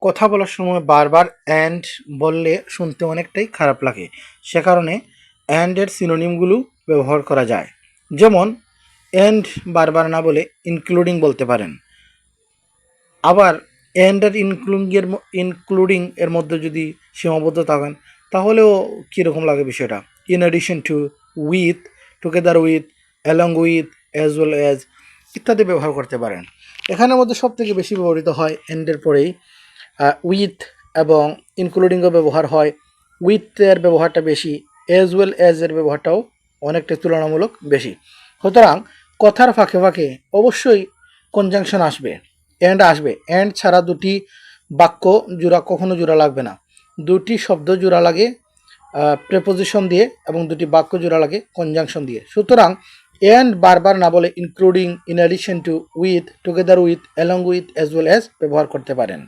কথা বলার সময় বারবার অ্যান্ড বললে শুনতে অনেকটাই খারাপ লাগে। সে কারণে অ্যান্ডের সিনোনিমগুলো ব্যবহার করা যায়। যেমন অ্যান্ড বারবার না বলে ইনক্লুডিং বলতে পারেন। আবার অ্যান্ড আর ইনক্লুডিং এর মধ্যে যদি সীমাবদ্ধ থাকেন তাহলেও কীরকম লাগে বিষয়টা। In addition to, with, together with, along with, as well as ইত্যাদি ব্যবহার করতে পারেন। এখানের মধ্যে সবথেকে বেশি ব্যবহৃত হয় অ্যান্ডের পরেই উইথ, এবং ইনক্লুডিংও ব্যবহার হয়। উইথের ব্যবহারটা বেশি, অ্যাজ ওয়েল অ্যাজ এর ব্যবহারটাও অনেকটা তুলনামূলক বেশি। সুতরাং কথার ফাঁকে ফাঁকে অবশ্যই কনজাংশন আসবে, অ্যান্ড আসবে। অ্যান্ড ছাড়া দুটি বাক্য জোড়া কখনো জোড়া লাগবে না। দুটি শব্দ জোড়া লাগে প্রেপোজিশন দিয়ে, এবং দুটি বাক্য জোড়া লাগে কনজাংশন দিয়ে। সুতরাং অ্যান্ড বারবার না বলে including, in addition to, with, together with, along with, as well as ব্যবহার করতে পারেন।